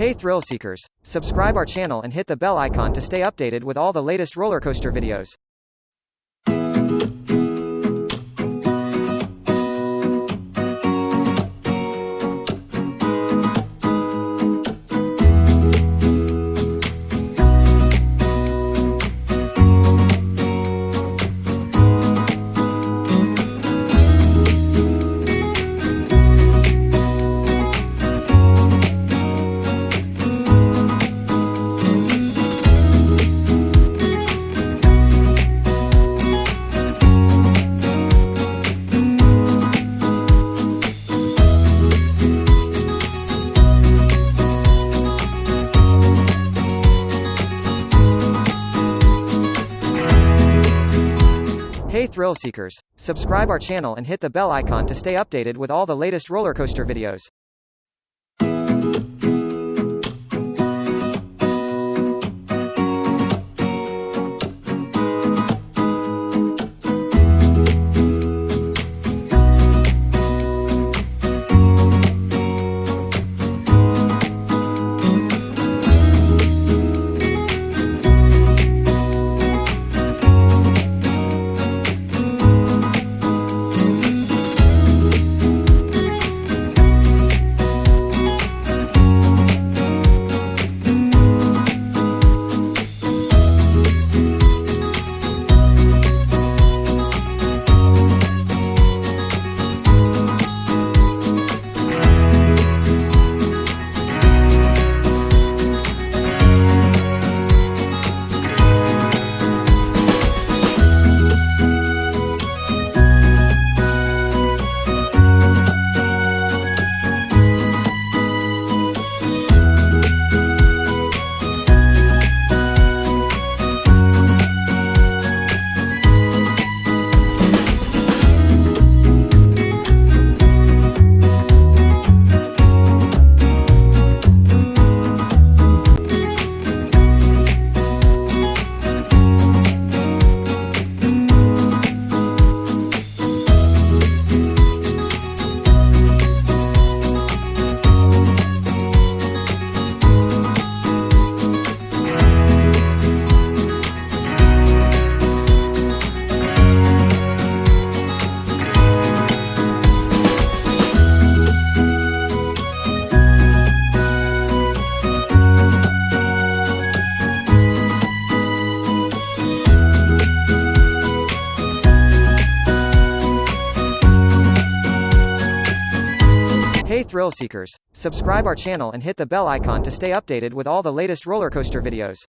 Hey thrill seekers, subscribe our channel and hit the bell icon to stay updated with all the latest roller coaster videos. Hey thrill seekers, subscribe our channel and hit the bell icon to stay updated with all the latest roller coaster videos. Hey thrill seekers, subscribe our channel and hit the bell icon to stay updated with all the latest roller coaster videos.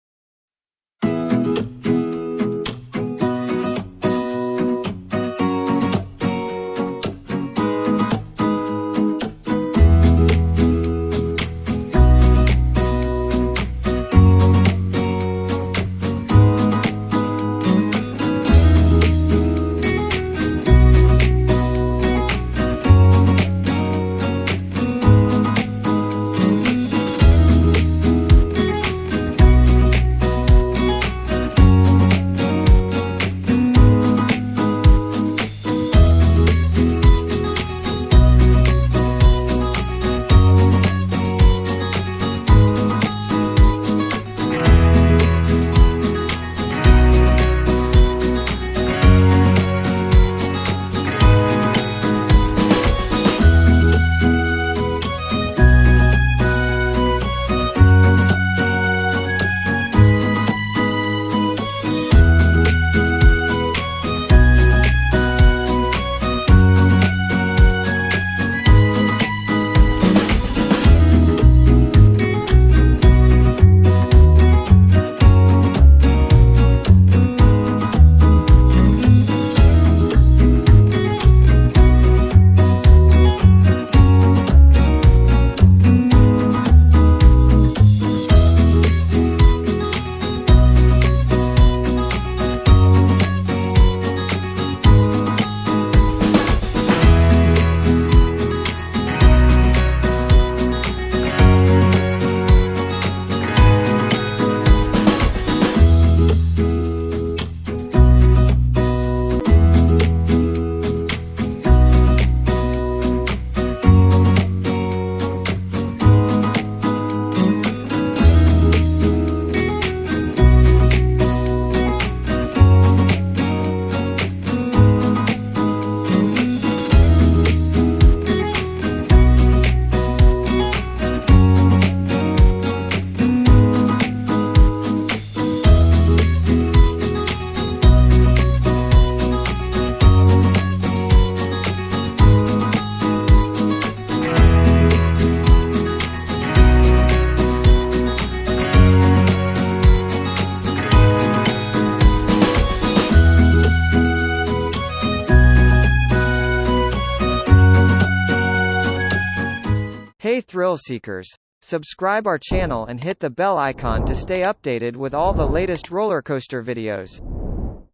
thrill seekers! Subscribe our channel and hit the bell icon to stay updated with all the latest roller coaster videos.